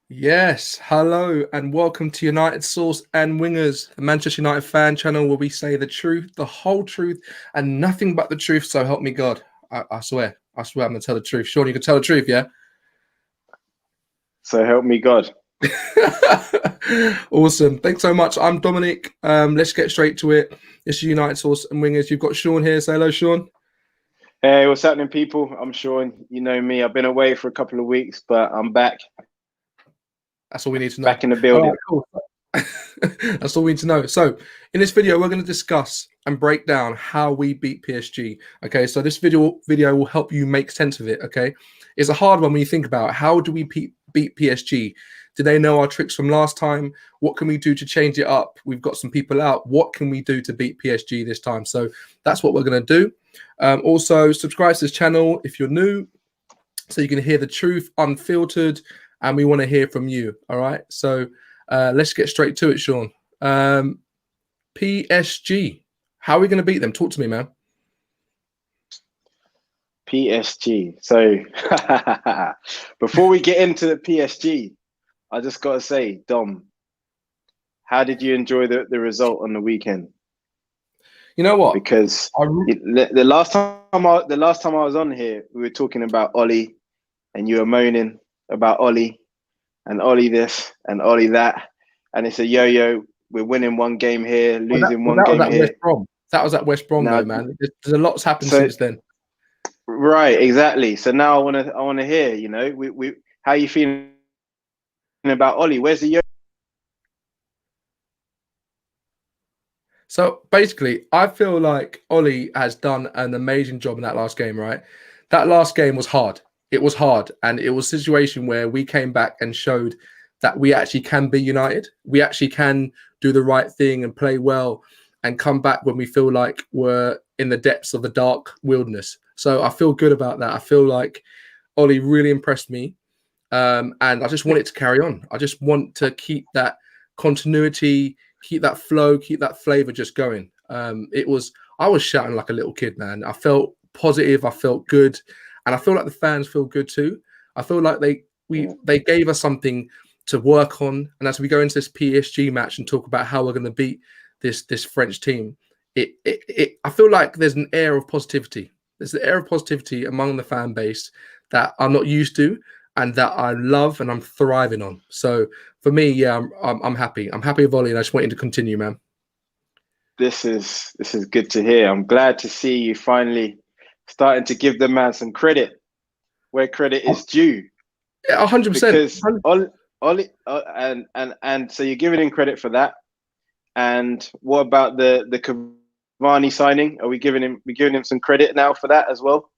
Yes, hello and welcome to United Source and Wingers, the Manchester United fan channel where we say the truth, the whole truth, and nothing but the truth. So help me God. I swear, I'm going to tell the truth. Sean, you can tell the truth, yeah? So help me God. Awesome. Thanks so much. I'm Dominic. Let's get straight to it. It's United Source and Wingers. You've got Sean here. Say hello, Sean. Hey, what's happening, people? I'm Sean. You know me. I've been away for a couple of weeks, but I'm back. That's all we need to know. Back in the All building. right, cool. That's all we need to know. So in this video, we're going to discuss and break down how we beat PSG. Okay, so this video will help you make sense of it. Okay, it's a hard one when you think about how do we beat PSG. Do they know our tricks from last time? What can we do to change it up? We've got some people out. What can we do to beat PSG this time? So that's what we're going to do. Also, subscribe to this channel if you're new, so you can hear the truth unfiltered, and we want to hear from you. All right, so let's get straight to it, Sean. PSG, how are we going to beat them? Talk to me, man. PSG. So before we get into the PSG, I just got to say, Dom, how did you enjoy the result on the weekend? You know what? Because the last time I was on here, we were talking about Ollie, and you were moaning about Ollie and Ollie this and Ollie that, and it's a yo-yo. We're winning one game here, losing one game here. West Brom. That was at West Brom, though, man. There's a lot's happened since then. Right, exactly. So now I want to hear. You know, we how you feeling about Ollie? Where's the yo? So basically, I feel like Ollie has done an amazing job in that last game, right? That last game was hard. It was hard. And it was a situation where we came back and showed that we actually can be united. We actually can do the right thing and play well and come back when we feel like we're in the depths of the dark wilderness. So I feel good about that. I feel like Ollie really impressed me. And I just want it to carry on. I just want to keep that continuity, keep that flow, keep that flavor just going. I was shouting like a little kid, man. I felt positive, I felt good, and I feel like the fans feel good too. I feel like they gave us something to work on, and as we go into this PSG match and talk about how we're going to beat this French team, I feel like there's an air of positivity. There's an air of positivity among the fan base that I'm not used to, and that I love and I'm thriving on. So for me, yeah, I'm happy. I'm happy with Ollie, and I just want you to continue, man. This is good to hear. I'm glad to see you finally starting to give the man some credit where credit is due. Yeah, 100%. Because Ollie, and so you're giving him credit for that. And what about the Cavani signing? Are we giving him some credit now for that as well?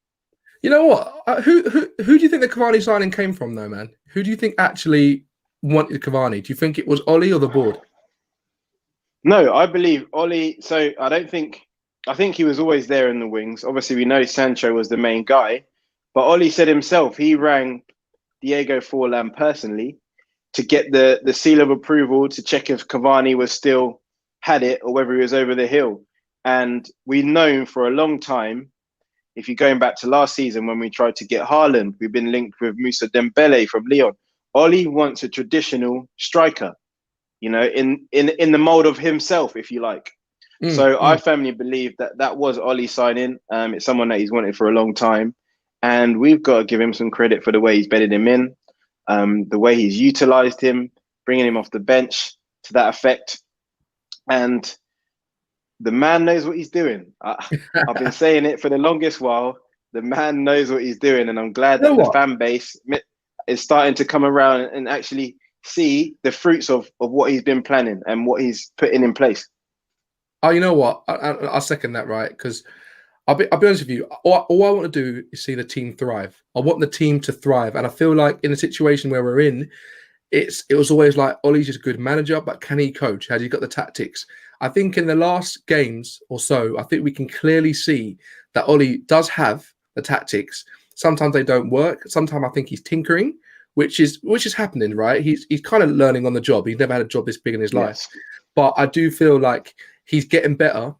You know what? Who do you think the Cavani signing came from, though, man? Who do you think actually wanted Cavani? Do you think it was Ollie or the board? No, I believe Ollie. So I think he was always there in the wings. Obviously, we know Sancho was the main guy, but Ollie said himself he rang Diego Forlan personally to get the seal of approval to check if Cavani was still had it or whether he was over the hill. And we've known for a long time, if you're going back to last season when we tried to get Haaland, we've been linked with Moussa Dembele from Lyon. Ollie wants a traditional striker, you know, in the mold of himself, if you like. I firmly believe that was Ollie signing. It's someone that he's wanted for a long time. And we've got to give him some credit for the way he's bedded him in, the way he's utilised him, bringing him off the bench to that effect. And the man knows what he's doing. I've been saying it for the longest while. The man knows what he's doing. And I'm glad that the fan base is starting to come around and actually see the fruits of what he's been planning and what he's putting in place. Oh, you know what? I'll second that, right? Because I'll be honest with you. All I want to do is see the team thrive. I want the team to thrive, and I feel like in a situation where we're in, it was always like Ollie's just a good manager, but can he coach? Has he got the tactics? I think in the last games or so, I think we can clearly see that Ollie does have the tactics. Sometimes they don't work. Sometimes I think he's tinkering, which is happening, right? He's kind of learning on the job. He's never had a job this big in his life, but I do feel like he's getting better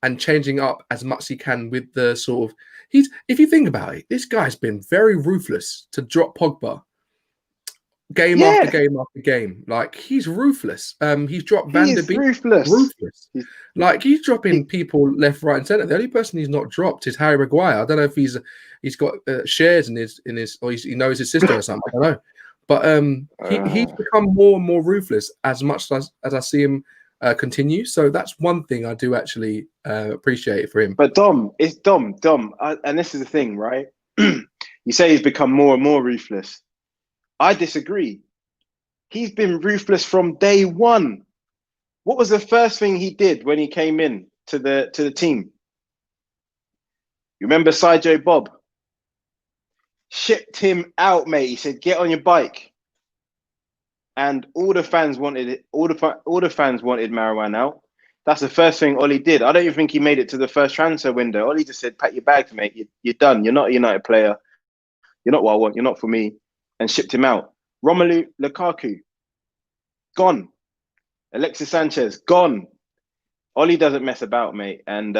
and changing up as much as he can with the sort of if you think about it, this guy's been very ruthless to drop Pogba game after Yeah, game after game. Like he's ruthless. He's dropped he Van der is Beek, ruthless. ruthless. He's, Like he's dropping he, people left, right, and center. The only person he's not dropped is Harry Maguire. I don't know if he's got shares in his or he knows his sister or something. I don't know. But he's become more and more ruthless as much as I see him continue. So that's one thing I do actually appreciate for him. but Dom, it's Dom, and this is the thing, right? You say he's become more and more ruthless. I disagree. He's been ruthless from day one. What was the first thing he did when he came in to the team? You remember Sidjo Bob? Shipped him out, mate. He said, "Get on your bike." And all the fans wanted it. All the fans wanted Marouane out. That's the first thing Ollie did. I don't even think he made it to the first transfer window. Ollie just said, "Pack your bags, mate. You're done. You're not a United player. You're not what I want. You're not for me." And shipped him out. Romelu Lukaku, gone. Alexis Sanchez, gone. Ollie doesn't mess about, mate. And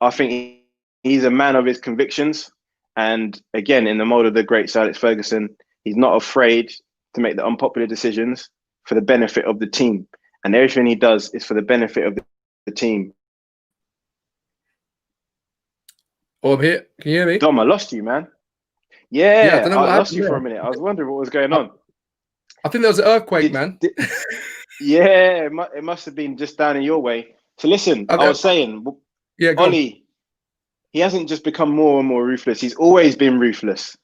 I think he's a man of his convictions. And again, in the mold of the great Sir Alex Ferguson, he's not afraid to make the unpopular decisions for the benefit of the team. And everything he does is for the benefit of the team. Oh, I'm here. Can you hear me? Dom, I lost you, man. Yeah, I Yeah, don't know what I lost happened you there. for a minute. I was wondering what was going on. I think there was an earthquake, man. Yeah, it must have been just down in your way. So listen, Okay. I was saying, Yeah, go on. Ollie, he hasn't just become more and more ruthless. He's always been ruthless.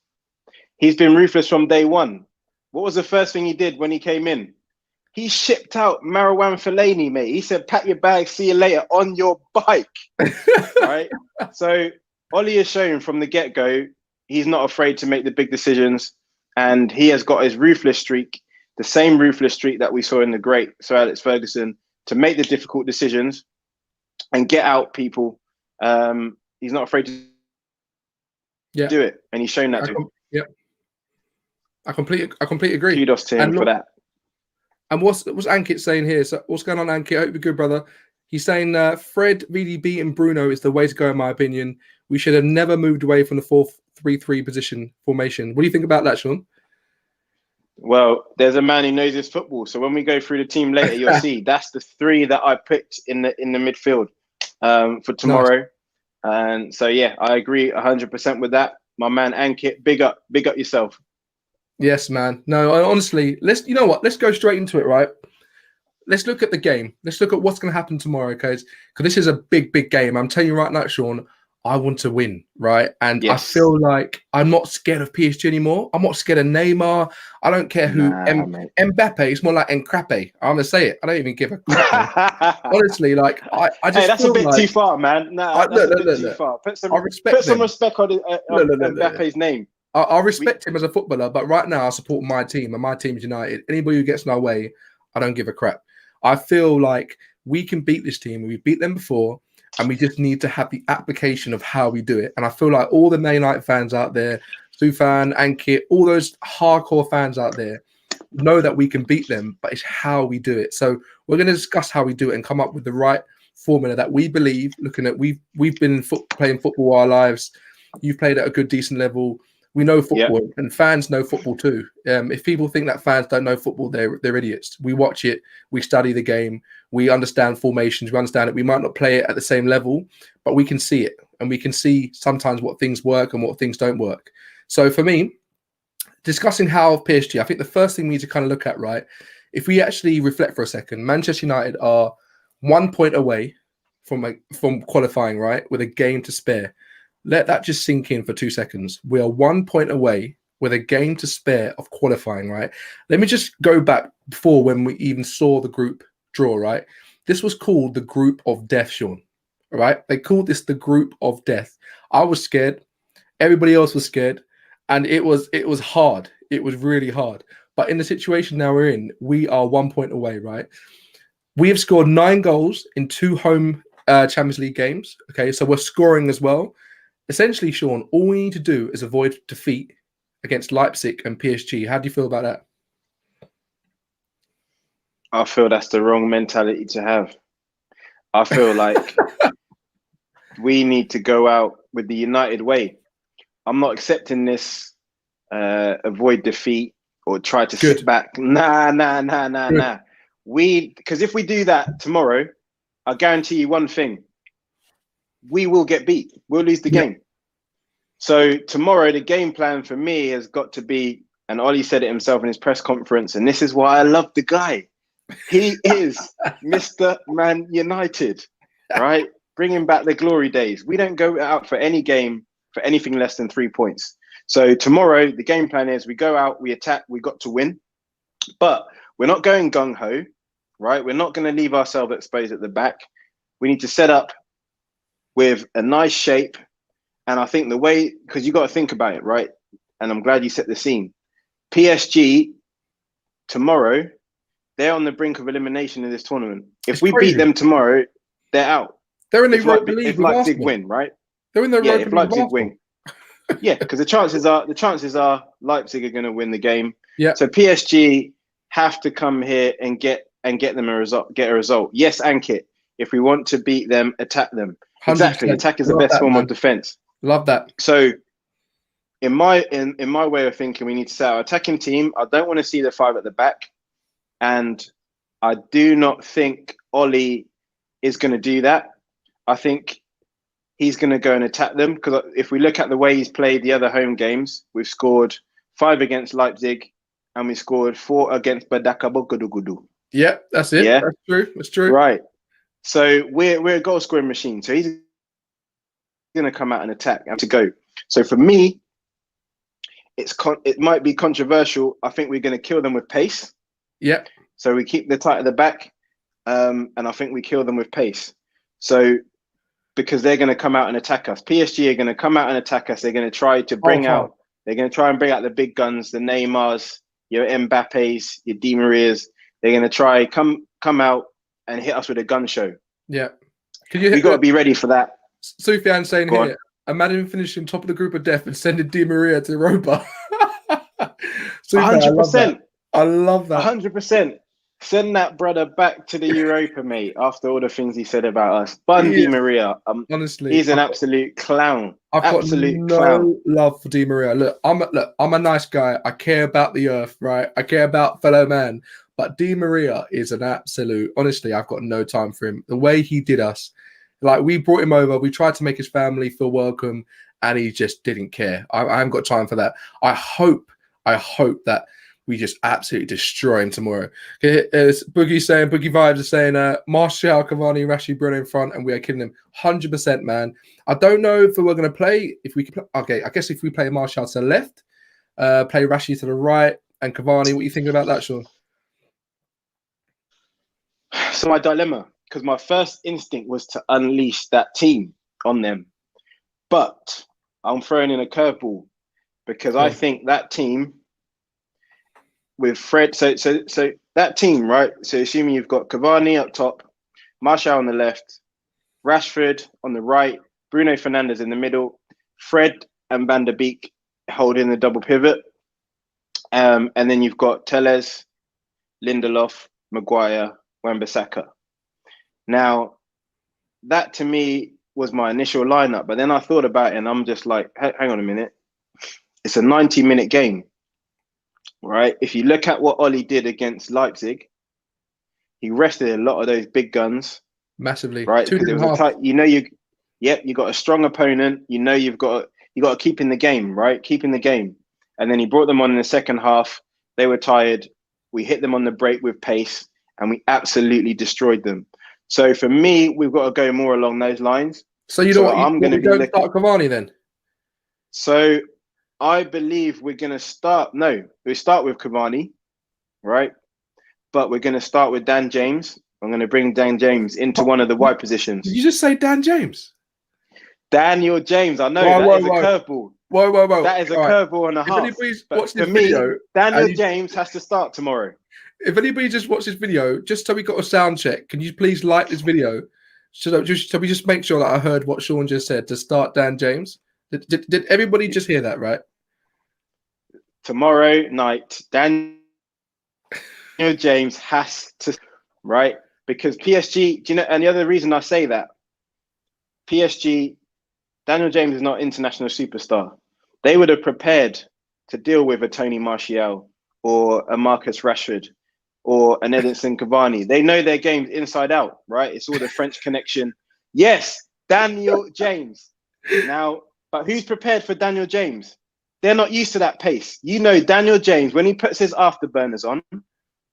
He's been ruthless from day one. What was the first thing he did when he came in? He shipped out Marouane Fellaini, mate. He said, "Pack your bags, see you later on your bike." Right? So Ollie has shown from the get-go, he's not afraid to make the big decisions. And he has got his ruthless streak, the same ruthless streak that we saw in the great Sir Alex Ferguson, to make the difficult decisions and get out people. He's not afraid to do it. And he's shown that to him. Yeah. I completely agree. Kudos to him for that. And what's Ankit saying here? So what's going on, Ankit? I hope you're good, brother. He's saying Fred really beating Bruno is the way to go, in my opinion. We should have never moved away from the 4-3-3 position formation. What do you think about that, Sean? Well, there's a man who knows his football. So when we go through the team later, you'll see that's the three that I picked in the midfield for tomorrow. Nice. And so yeah, I agree 100% with that. My man Ankit, big up yourself. Yes, man. No, honestly, let's go straight into it, right? Let's look at the game. Let's look at what's going to happen tomorrow, because this is a big game. I'm telling you right now, Sean, I want to win, right? And yes. I feel like I'm not scared of PSG anymore. I'm not scared of Neymar. I don't care who. Mbappe, it's more like Encrappe. I'm going to say it. I don't even give a crap. Honestly, like, I just that's feel a bit like, too far, man. No, that's a bit too far. Put some respect on Mbappe's name. I respect him as a footballer, but right now I support my team, and my team's United. Anybody who gets in our way, I don't give a crap. I feel like we can beat this team. We've beat them before, and we just need to have the application of how we do it. And I feel like all the Man United fans out there, Sufan, Ankit, all those hardcore fans out there know that we can beat them, but it's how we do it. So we're going to discuss how we do it and come up with the right formula that we believe, looking at we've been playing football our lives. You've played at a good, decent level. We know football, and fans know football too. If people think that fans don't know football, they're idiots. We watch it, we study the game, we understand formations, we understand it. We might not play it at the same level, but we can see it, and we can see sometimes what things work and what things don't work. So for me, discussing how PSG, I think the first thing we need to kind of look at, right, if we actually reflect for a second, Manchester United are 1 point away from qualifying, right, with a game to spare. Let that just sink in for 2 seconds. We are 1 point away with a game to spare of qualifying, right? Let me just go back before when we even saw the group draw, right? This was called the group of death, Sean, right? They called this the group of death. I was scared. Everybody else was scared. And it was hard. It was really hard. But in the situation now we're in, we are 1 point away, right? We have scored 9 goals in 2 home Champions League games. Okay, so we're scoring as well. Essentially, Sean, all we need to do is avoid defeat against Leipzig and PSG. How do you feel about that? I feel that's the wrong mentality to have. I feel like we need to go out with the United way. I'm not accepting this avoid defeat. or try to Good. sit back. Nah. Because if we do that tomorrow, I guarantee you one thing: we will get beat. We'll lose the game. So tomorrow, the game plan for me has got to be, and Ollie said it himself in his press conference, and this is why I love the guy. He is Mr. Man United, right? Bringing back the glory days. We don't go out for any game for anything less than 3 points. So tomorrow, the game plan is we go out, we attack, we got to win. But we're not going gung-ho, right? We're not going to leave ourselves exposed at the back. We need to set up with a nice shape. And I think the way, because you got to think about it, right? And I'm glad you set the scene. PSG tomorrow, they're on the brink of elimination in this tournament. If we beat them tomorrow, they're out. They're in the Europa League. If Leipzig win, right? They're in the Europa League. If Leipzig win, yeah, because the chances are Leipzig are going to win the game. Yeah. So PSG have to come here and get them a result. Get a result. Yes, Ankit. If we want to beat them, attack them. 100%. Exactly. Attack is the best form of defense. Love that. So, in my way of thinking, we need to set our attacking team. I don't want to see the 5 at the back, and I do not think Ollie is going to do that. I think he's going to go and attack them, because if we look at the way he's played the other home games, we've scored 5 against Leipzig, and we scored 4 against Badaka Bogudugudu. Yeah, that's it. Yeah, that's true. That's true. Right. So we're a goal scoring machine. So he's going to come out and attack and to go. So for me, it might be controversial. I think we're going to kill them with pace. Yeah. So we keep the tight at the back, and I think we kill them with pace. So because they're going to come out and attack us. PSG are going to come out and attack us. They're going to try to bring out. They're going to try and bring out the big guns, the Neymars, your Mbappes, your Di Marias. They're going to try come out and hit us with a gun show. Yeah. We got to be ready for that. Sufyan saying here, imagine finishing top of the group of death and sending Di Maria to Europa. 100%. I love that. 100%. Send that brother back to the Europa, mate, after all the things he said about us. Di Maria. Honestly, he's an absolute clown. I've got no love for Di Maria. Look, I'm a nice guy. I care about the earth, right? I care about fellow man. But Di Maria is an absolute, honestly, I've got no time for him. The way he did us, like we brought him over, we tried to make his family feel welcome, and he just didn't care. I haven't got time for that. I hope that we just absolutely destroy him tomorrow. Boogie Vibes is saying, Martial, Cavani, Rashi, Bruno in front, and we are killing them. 100%, man. I don't know if we're going to play, okay, I guess if we play Martial to the left, play Rashi to the right, and Cavani, what are you thinking about that, Sean? So my dilemma, because my first instinct was to unleash that team on them. But I'm throwing in a curveball, because I think that team with Fred, so that team, right? So assuming you've got Cavani up top, Martial on the left, Rashford on the right, Bruno Fernandes in the middle, Fred and Van der Beek holding the double pivot. And then you've got Telles, Lindelof, Maguire, Wan-Bissaka. Now, that to me was my initial lineup, but then I thought about it and I'm just like, hang on a minute. It's a 90-minute game, right? If you look at what Ollie did against Leipzig, he rested a lot of those big guns. Massively. Right? Because it was a tight, you got a strong opponent, you've got to keep in the game, right? Keep in the game. And then he brought them on in the second half. They were tired. We hit them on the break with pace, and we absolutely destroyed them. So for me, we've got to go more along those lines. So you know what? I'm going to go start Cavani then. So I believe we're going to start. No, we start with Cavani, right? But we're going to start with Dan James. I'm going to bring Dan James into one of the wide positions. Did you just say Dan James? Daniel James. I know that is a curveball. Whoa. That is a curveball and a half. But for me, Daniel James has to start tomorrow. If anybody just watched this video, just so we got a sound check, can you please like this video? So we just make sure that I heard what Sean just said to start Dan James. Did everybody just hear that, right? Tomorrow night, Daniel James has to, right? Because PSG, do you know, and the other reason I say that, PSG, Daniel James is not international superstar. They would have prepared to deal with a Tony Martial or a Marcus Rashford or an Edinson Cavani. They know their games inside out, right? It's all the French connection. Yes, Daniel James. Now, but who's prepared for Daniel James? They're not used to that pace. You know, Daniel James, when he puts his afterburners on,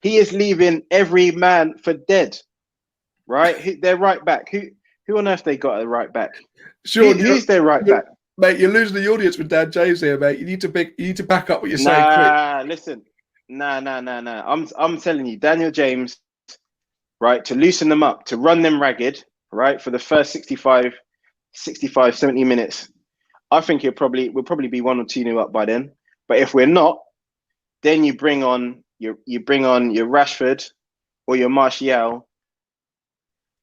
he is leaving every man for dead, right? They're right back. Who on earth they got at the right back? Sure, Who's their right back? Mate, you're losing the audience with Dan James here, mate. You need to back up what you're saying quick. Listen. Nah. I'm telling you, Daniel James, right, to loosen them up, to run them ragged, right, for the first 65, 70 minutes. I think we'll probably be 1 or 2-0 up by then. But if we're not, then you bring on your Rashford or your Martial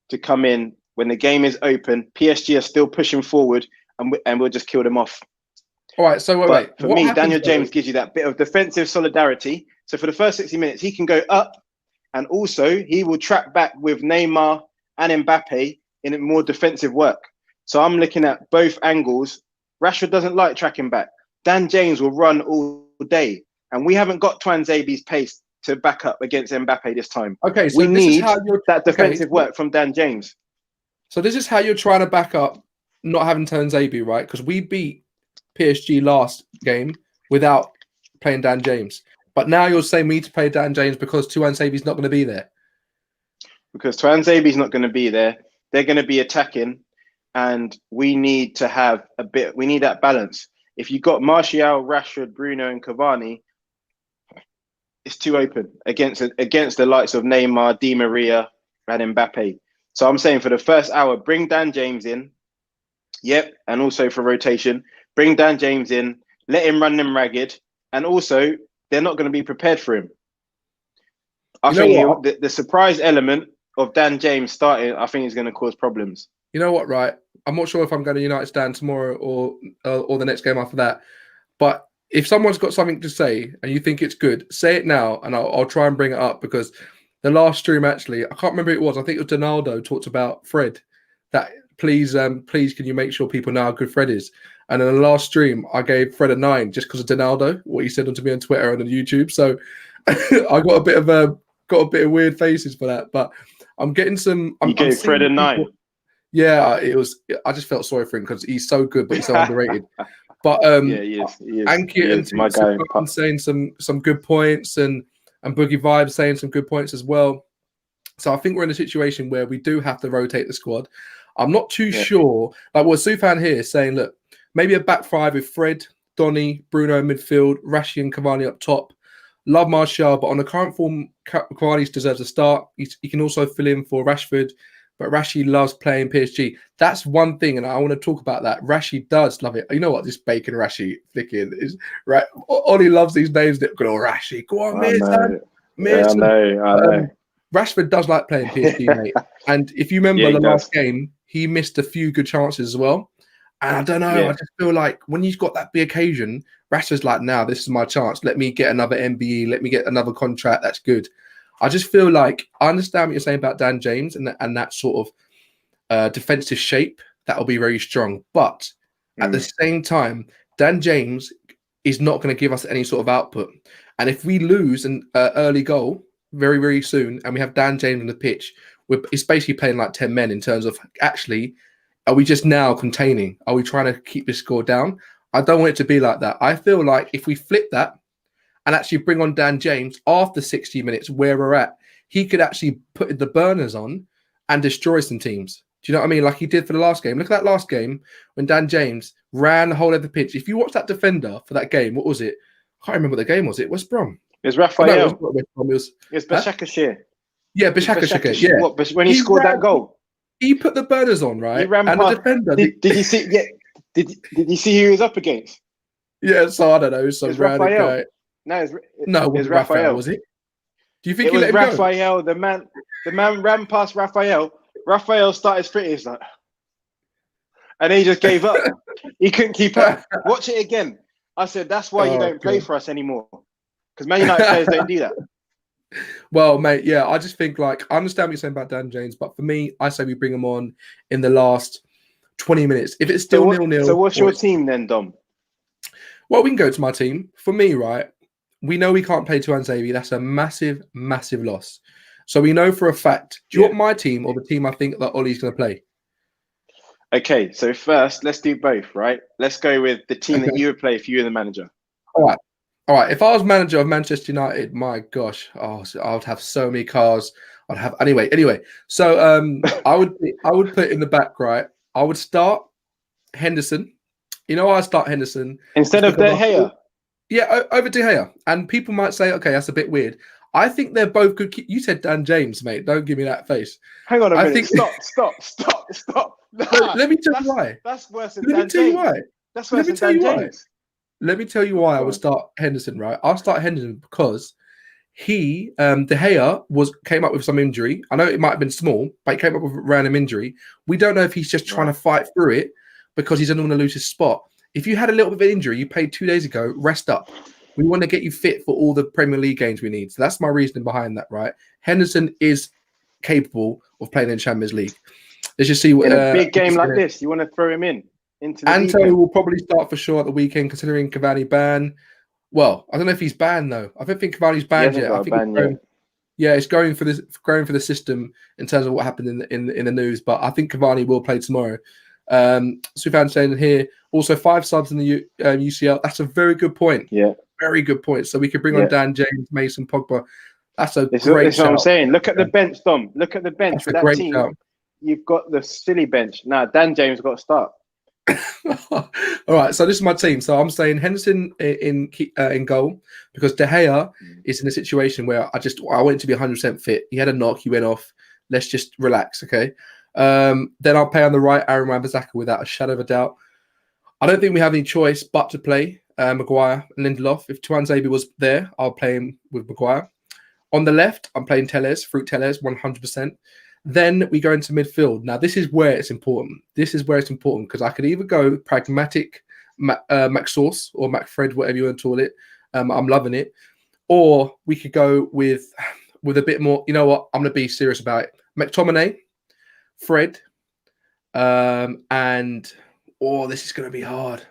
to come in when the game is open. PSG are still pushing forward, and we'll just kill them off. All right, so wait. For me, Daniel James gives you that bit of defensive solidarity. So for the first 60 minutes, he can go up, and also he will track back with Neymar and Mbappe in more defensive work. So I'm looking at both angles. Rashford doesn't like tracking back. Dan James will run all day, and we haven't got Tuanzebe's pace to back up against Mbappe this time. Okay, so we need that defensive work from Dan James. So this is how you're trying to back up not having Tuanzebe, right? Because we beat PSG last game without playing Dan James. But now you're saying we need to play Dan James because Tuanzebe's not going to be there. Because Tuanzebe's not going to be there. They're going to be attacking, and we need to have we need that balance. If you've got Martial, Rashford, Bruno and Cavani, it's too open against the likes of Neymar, Di Maria and Mbappe. So I'm saying for the first hour, bring Dan James in. Yep, and also for rotation, bring Dan James in, let him run them ragged, and also they're not going to be prepared for him. I think the surprise element of Dan James starting, I think, is going to cause problems. You know what, right? I'm not sure if I'm going to United stand tomorrow or the next game after that. But if someone's got something to say and you think it's good, say it now, and I'll try and bring it up, because the last stream, actually, I can't remember who it was. I think it was Donaldo talked about Fred. That please, can you make sure people know how good Fred is? And in the last stream, I gave Fred a 9 just because of Donaldo, what he said to me on Twitter and on YouTube. So I got a bit of weird faces for that. But I'm getting some. You gave Fred a 9. Yeah, it was. I just felt sorry for him because he's so good, but he's so underrated. But yeah, he is. Anki and my guy saying some good points, and Boogie Vibes saying some good points as well. So I think we're in a situation where we do have to rotate the squad. I'm not too sure. Like what Sufan here is saying, look, maybe a back five with Fred, Donny, Bruno in midfield, Rashi and Cavani up top. Love Martial, but on the current form, Cavani deserves a start. He can also fill in for Rashford, but Rashi loves playing PSG. That's one thing, and I want to talk about that. Rashi does love it. You know what? This bacon Rashi flicking is right. Ollie loves these names that go Rashi. Go on, Mason. I know. Rashford does like playing PSG, mate. And if you remember the last game, he missed a few good chances as well. And I don't know. I just feel like when he's got that big occasion, Rashford's like, now this is my chance. Let me get another MBE. Let me get another contract. That's good. I just feel like I understand what you're saying about Dan James and that sort of defensive shape. That will be very strong. But at the same time, Dan James is not going to give us any sort of output. And if we lose an early goal very, very soon, and we have Dan James on the pitch, it's basically playing like 10 men in terms of actually, are we just now containing? Are we trying to keep this score down? I don't want it to be like that. I feel like if we flip that and actually bring on Dan James after 60 minutes where we're at, he could actually put the burners on and destroy some teams. Do you know what I mean? Like he did for the last game. Look at that last game when Dan James ran the whole of the pitch. If you watch that defender for that game, what was it? I can't remember what the game was. It West Brom. It was Raphael. No, it was Başakşehir. Yeah, Başakşehir. Yeah. What, when he scored that goal? He put the burners on, right? He ran and past, the defender. Did you see? Yeah. Did you see who he was up against? Yeah, so I don't know. Some random guy. No, it was Raphael. Was it? Do you think it he was let him Raphael? Go? The man ran past Raphael. Raphael started sprinting. He's like, and he just gave up. He couldn't keep up. Watch it again. I said that's why you don't play for us anymore, because Man United players don't do that. Well, mate, yeah, I just think I understand what you're saying about Dan James, but for me, I say we bring him on in the last 20 minutes. If it's still 0-0. So what's your team then, Dom? Well, we can go to my team. For me, right, we know we can't play Tuanzebe. That's a massive, massive loss. So we know for a fact. Do you want my team or the team I think that Ollie's going to play? Okay, so first, let's do both, right? Let's go with the team that you would play if you were the manager. All right. If I was manager of Manchester United, my gosh, I would have so many cars. I'd have anyway. So I would put in the back, right? I would start Henderson. You know, I start Henderson instead of De Gea. Yeah, over De Gea. And people might say, okay, that's a bit weird. I think they're both good. You said Dan James, mate. Don't give me that face. Hang on a minute. Stop. Nah, let me tell you why. That's worse than Dan James. That's worse than Dan James. Let me tell you why I would start Henderson, right? I'll start Henderson because he, De Gea, came up with some injury. I know it might have been small, but he came up with a random injury. We don't know if he's just trying to fight through it because he doesn't want to lose his spot. If you had a little bit of an injury, you played 2 days ago, rest up. We want to get you fit for all the Premier League games we need. So that's my reasoning behind that, right? Henderson is capable of playing in Champions League. Let's just see what in a big game like this, you want to throw him into the Anto will probably start for sure at the weekend, considering Cavani ban. Well, I don't know if he's banned though. I don't think Cavani's banned yet. I think it's going for the system in terms of what happened in the news. But I think Cavani will play tomorrow. Sufyan saying here also 5 subs in the UCL. That's a very good point. Yeah, very good point. So we could bring on Dan James, Mason, Pogba. That's a great That's what I'm saying. Look at the bench, Dom. Look at the bench for that team. Shout. You've got the silly bench. Now, Dan James got to start. All right, so this is my team. So I'm saying Henderson in goal because De Gea is in a situation where I want him to be 100% fit. He had a knock, he went off. Let's just relax, okay? Then I'll play on the right Aaron Wan-Bissaka without a shadow of a doubt. I don't think we have any choice but to play Maguire and Lindelof. If Tuanzebe was there, I'll play him with Maguire. On the left, I'm playing Telles, 100%. Then we go into midfield. Now, this is where it's important. Because I could either go pragmatic McSauce or McFred, whatever you want to call it. I'm loving it. Or we could go with a bit more. You know what? I'm going to be serious about it. McTominay, Fred, and this is going to be hard.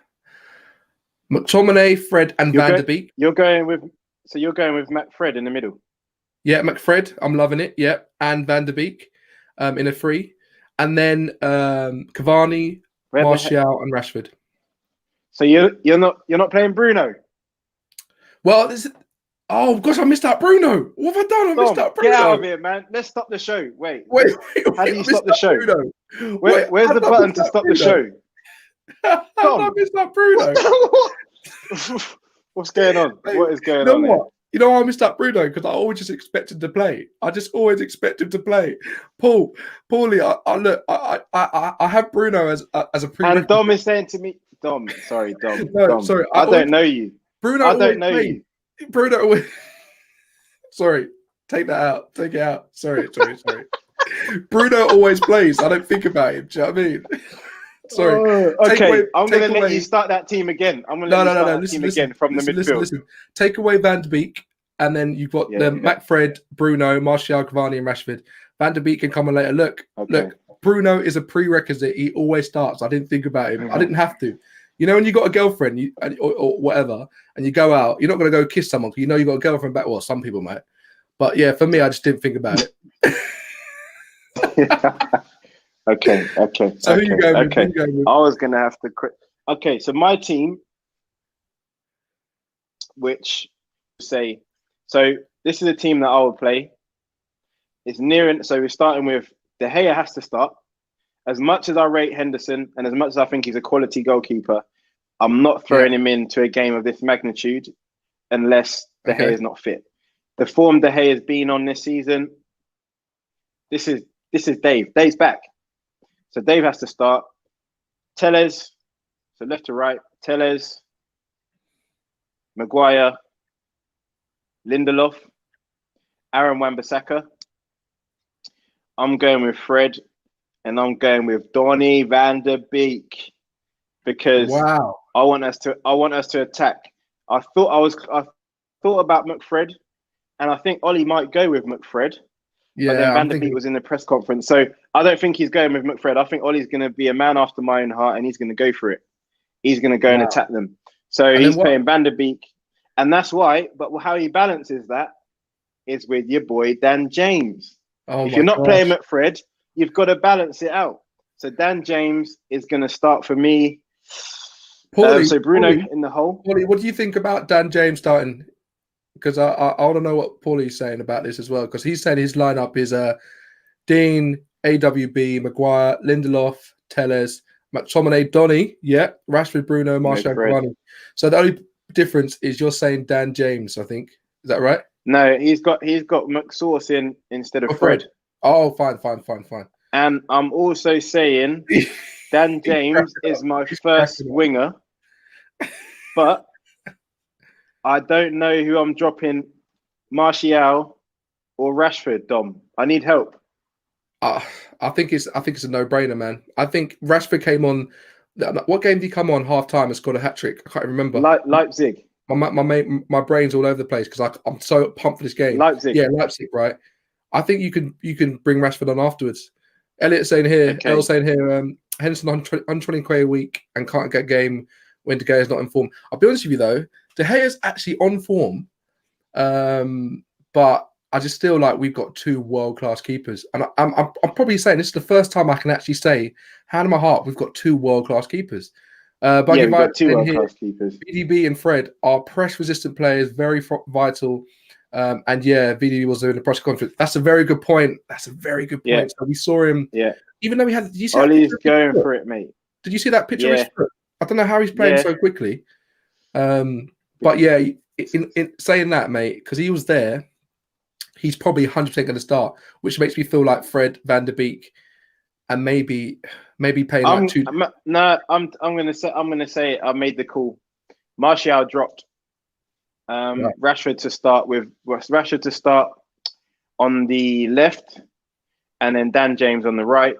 McTominay, Fred, and Van der Beek. You're going with McFred in the middle. Yeah, McFred. I'm loving it. Yeah, and Van der Beek. In a free, and then Cavani, Martial, and Rashford. So you're not playing Bruno. Well, oh gosh, I missed out Bruno. What have I done? I missed out Bruno. Get out of here, man. Let's stop the show. Wait. How do you stop the show? Where's the button to stop the show? How did I miss out Bruno? What's going on? What is going on? What? You know why I missed out Bruno? Because I always just expected to play. I just always expect him to play. Paulie, I have Bruno as a prerequisite. And Dom is saying to me, Dom. Sorry. Sorry, I don't know you. Bruno, I don't know you. Bruno always... Sorry, take that out. Take it out. Sorry. Bruno always plays. I don't think about him. Do you know what I mean? Sorry. Okay, I'm going to let you start that team again. I'm going to let you start that team again from the midfield. Listen. Take away Van der Beek, and then you've got McFred, Bruno, Martial, Cavani, and Rashford. Van der Beek can come on later. Look, Bruno is a prerequisite. He always starts. I didn't think about him. I didn't have to. You know, when you got a girlfriend or whatever, and you go out, you're not going to go kiss someone because you know you got a girlfriend back. Well, some people might. But yeah, for me, I just didn't think about it. Okay. So who you going with? I was gonna have to quit. Okay, so my team, this is a team that I would play. It's nearing. So we're starting with De Gea has to start. As much as I rate Henderson and as much as I think he's a quality goalkeeper, I'm not throwing him into a game of this magnitude unless De Gea is not fit. The form De Gea has been on this season. This is Dave. Dave's back. So Dave has to start. Telles, so left to right. Telles, Maguire, Lindelof, Aaron Wan-Bissaka. I'm going with Fred, and I'm going with Donny van der Beek because I want us to attack. I thought about McFred, and I think Ollie might go with McFred. Yeah, but then Van der Beek was in the press conference. So I don't think he's going with McFred. I think Ollie's going to be a man after my own heart and he's going to go for it. He's going to go and attack them. So he's playing Van der Beek. And that's why. But how he balances that is with your boy Dan James. Oh If my you're not gosh. playing at Fred, you've got to balance it out. So Dan James is going to start for me. So Bruno in the hole. Paulie, what do you think about Dan James starting? Because I want to know what Paulie's saying about this as well. Because he's saying his lineup is Dean, AWB, Maguire, Lindelof, Telles, McTominay, Donny, Rashford, Bruno, Martial, and Cavani. So the only difference is you're saying Dan James, I think. Is that right? No, he's got McSauce in instead of Fred. Oh, fine. And I'm also saying Dan James is my first winger, but I don't know who I'm dropping, Martial or Rashford. Dom, I need help. I think it's a no-brainer, man. I think Rashford came on. What game did he come on half time and scored a hat trick? I can't remember. Leipzig. My brain's all over the place because I'm so pumped for this game. Leipzig. Yeah, Leipzig, right? I think you can bring Rashford on afterwards. Elliot's saying here, Henderson 120k a week and can't get a game when De Gea is not in form. I'll be honest with you though, De Gea is actually on form, but I just feel like we've got two world-class keepers, and I'm probably saying this is the first time I can actually say, hand on my heart, we've got two world-class keepers. We've got two world-class keepers. VDB and Fred are press-resistant players, very vital. And VDB was in the press conference. That's a very good point. So we saw him. Yeah. Even though we had, did you see Ollie's going for it, mate. Did you see that picture of his foot? I don't know how he's playing so quickly. But yeah, in saying that, mate, because he was there, he's probably 100% going to start, which makes me feel like Fred, Van der Beek, and maybe paying like two. I'm gonna say I made the call. Martial dropped. Rashford to start on the left, and then Dan James on the right,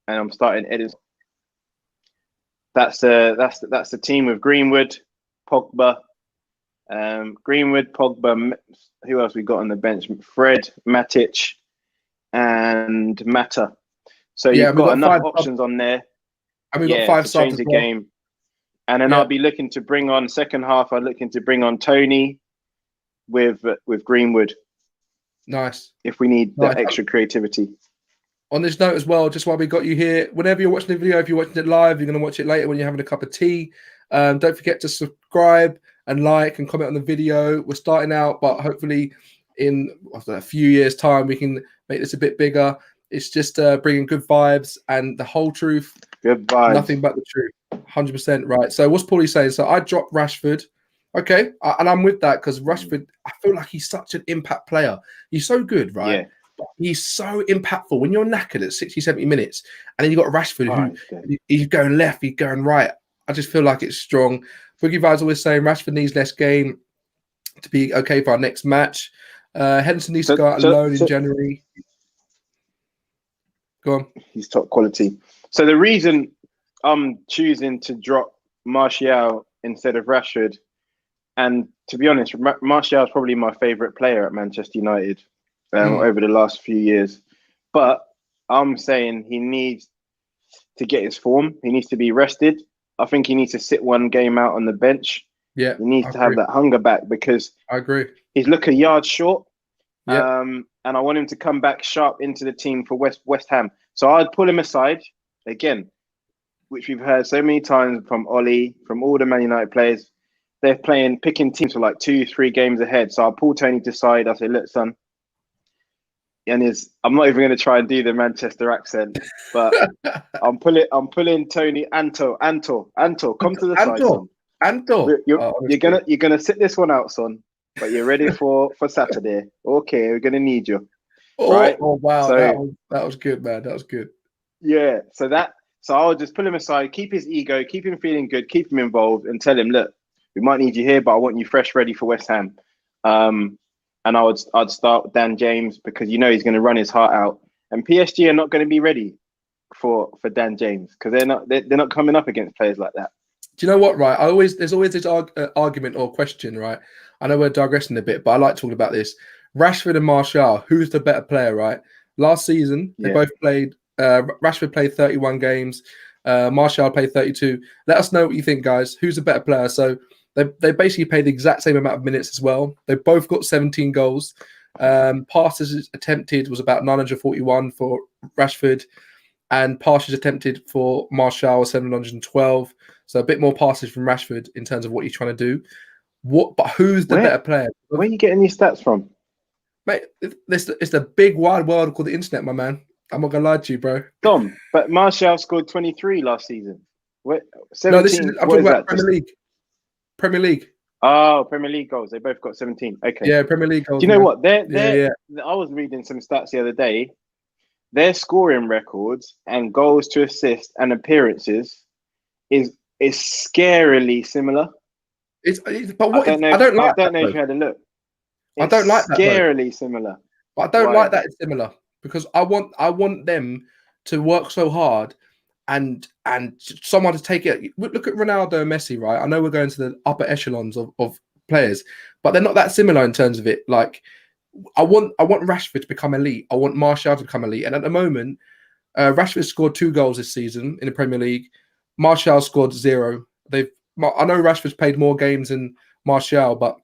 and I'm starting Edison. That's the team with Greenwood, Pogba, Who else we got on the bench? Fred, Matic, and Mata. So you've got enough options on there. And we've got 5 to change the game. And then I'll be looking to bring on second half. I'm looking to bring on Tony with Greenwood. Nice. If we need that extra creativity. On this note as well, just while we got you here, whenever you're watching the video, if you're watching it live, you're going to watch it later when you're having a cup of tea. Don't forget to subscribe and like and comment on the video. We're starting out, but hopefully in a few years' time, we can make this a bit bigger. It's just bringing good vibes and the whole truth. Good vibes. Nothing but the truth. 100% right. So what's Paulie saying? So I dropped Rashford. Okay. And I'm with that because Rashford, I feel like he's such an impact player. He's so good, right? Yeah. But he's so impactful when you're knackered at 60, 70 minutes. And then you've got Rashford he's going left, he's going right. I just feel like it's strong. Boogie Vibes always saying Rashford needs less game to be okay for our next match. Henderson needs to go out alone in January. Go on. He's top quality. So the reason I'm choosing to drop Martial instead of Rashford, and to be honest, Martial is probably my favourite player at Manchester United over the last few years. But I'm saying he needs to get his form. He needs to be rested. I think he needs to sit one game out on the bench. Yeah, he needs to have that hunger back because I agree. He's a yard short. Yeah. And I want him to come back sharp into the team for West Ham. So I'd pull him aside again, which we've heard so many times from Ollie, from all the Man United players. They're picking teams for like 2-3 games ahead. So I'll pull Tony to the side. I say, look, son. And I'm not even going to try and do the Manchester accent, but I'm pulling Tony. Anto, come to the side, son. Anto, you're gonna sit this one out, son. But you're ready for Saturday. Okay, we're gonna need you. Right? Oh wow, so, that was good, man. That was good. Yeah. So I'll just pull him aside, keep his ego, keep him feeling good, keep him involved, and tell him, look, we might need you here, but I want you fresh, ready for West Ham. And I'd start Dan James because he's going to run his heart out. And PSG are not going to be ready for Dan James because they're not coming up against players like that. Do you know what? Right, there's always this argument or question, right? I know we're digressing a bit, but I like talking about this. Rashford and Martial, who's the better player, right? Last season, they both played. Rashford played 31 games. Martial played 32. Let us know what you think, guys. Who's the better player? So They basically played the exact same amount of minutes as well. They both got 17 goals. Passes attempted was about 941 for Rashford, and passes attempted for Martial 712. So a bit more passes from Rashford in terms of what he's trying to do. But who's the better player? Where are you getting these stats from? Mate, it's the big wide world called the internet, my man. I'm not gonna lie to you, bro. Dom, but Martial scored 23 last season. What? 17. I'm talking about Premier League. Premier League. Oh, Premier League goals. They both got 17. Okay. Yeah, Premier League goals. Do you know what? Yeah. I was reading some stats the other day. Their scoring records and goals to assist and appearances is scarily similar. But what I don't know if you had a look. I don't like that. Scarily similar. But I don't like that it's similar because I want them to work so hard and someone to take it. Look at Ronaldo and Messi, right? I know we're going to the upper echelons of players, but they're not that similar in terms of it. Like I want Rashford to become elite. I want Martial to become elite. And at the moment, Rashford scored 2 goals this season in the Premier League. Martial scored 0. I know Rashford's played more games than Martial, but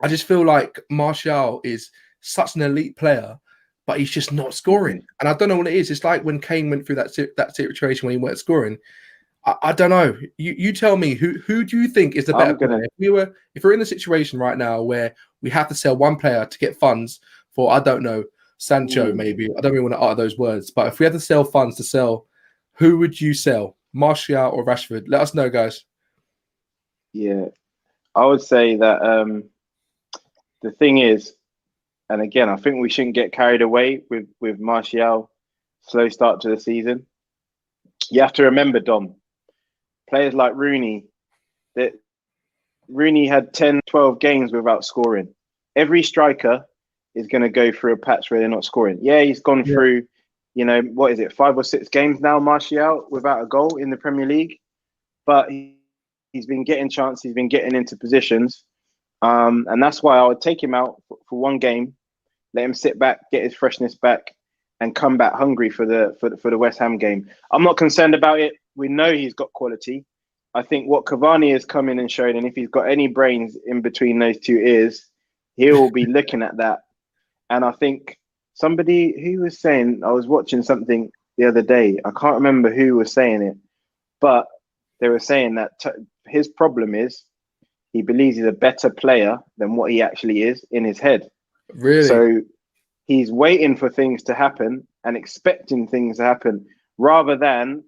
I just feel like Martial is such an elite player, but he's just not scoring. And I don't know what it is. It's like when Kane went through that situation when he weren't scoring. I don't know. You tell me who do you think is the better player? If we're in a situation right now where we have to sell one player to get funds for, I don't know, Sancho maybe. I don't really want to utter those words, but if we had to sell funds to sell, who would you sell? Martial or Rashford? Let us know, guys. Yeah, I would say that the thing is, and again, I think we shouldn't get carried away with Martial. Slow start to the season. You have to remember, Dom, players like Rooney, that Rooney had 10, 12 games without scoring. Every striker is going to go through a patch where they're not scoring. Yeah, he's gone through, 5 or 6 games now, Martial, without a goal in the Premier League. But he's been getting chances, he's been getting into positions. And that's why I would take him out for one game, let him sit back, get his freshness back, and come back hungry for the West Ham game. I'm not concerned about it. We know he's got quality. I think what Cavani has come in and shown, and if he's got any brains in between those 2 ears, he'll be looking at that. And I think somebody who was saying, I was watching something the other day, I can't remember who was saying it, but they were saying that his problem is he believes he's a better player than what he actually is in his head. Really? So he's waiting for things to happen and expecting things to happen rather than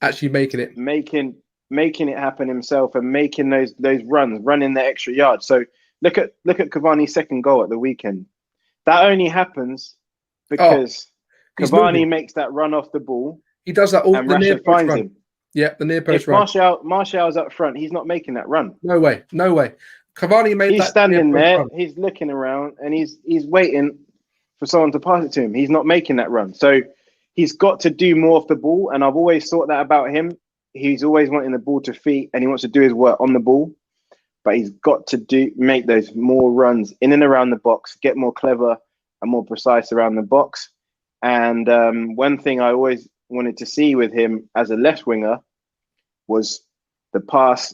actually making it happen himself and making those runs, running the extra yards. So look at Cavani's second goal at the weekend. That only happens because Cavani makes that run off the ball. He does that all and the Rashford near post finds run. him. Yeah, the near post run. Martial's up front, he's not making that run. No way. Cavani made that. He's standing there, he's looking around, and he's waiting for someone to pass it to him. He's not making that run. So he's got to do more of the ball. And I've always thought that about him. He's always wanting the ball to feet and he wants to do his work on the ball. But he's got to make those more runs in and around the box, get more clever and more precise around the box. And one thing I always wanted to see with him as a left winger was the pass,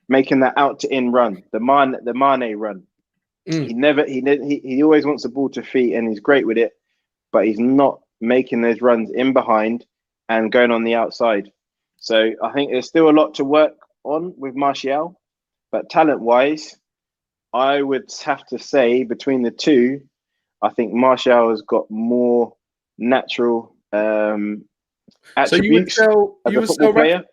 making that out to in run, the Mane run. He always wants the ball to feet and he's great with it, but he's not making those runs in behind and going on the outside. So I think there's still a lot to work on with Martial, but talent-wise, I would have to say between the two, I think Martial has got more natural attributes as a football player.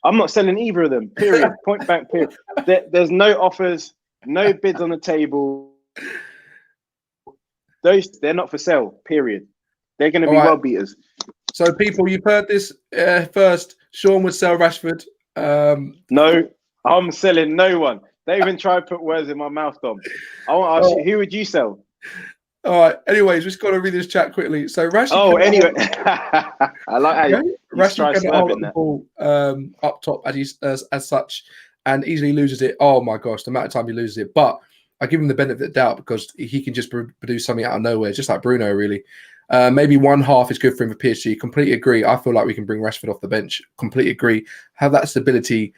I'm not selling either of them, period. Point blank, period. There's no offers, no bids on the table. They're not for sale, period. They're going to be well beaters. So, people, you've heard this first. Sean would sell Rashford. No, I'm selling no one. They even try to put words in my mouth, Dom. I want to ask you, who would you sell? All right. Anyways, just got to read this chat quickly. So, Rashford. Anyway. I like how you Rashford can hold the ball up top as such and easily loses it. Oh, my gosh, the amount of time he loses it. But I give him the benefit of the doubt because he can just produce something out of nowhere, just like Bruno, really. Maybe one half is good for him for PSG. Completely agree. I feel like we can bring Rashford off the bench. Completely agree. Have that stability.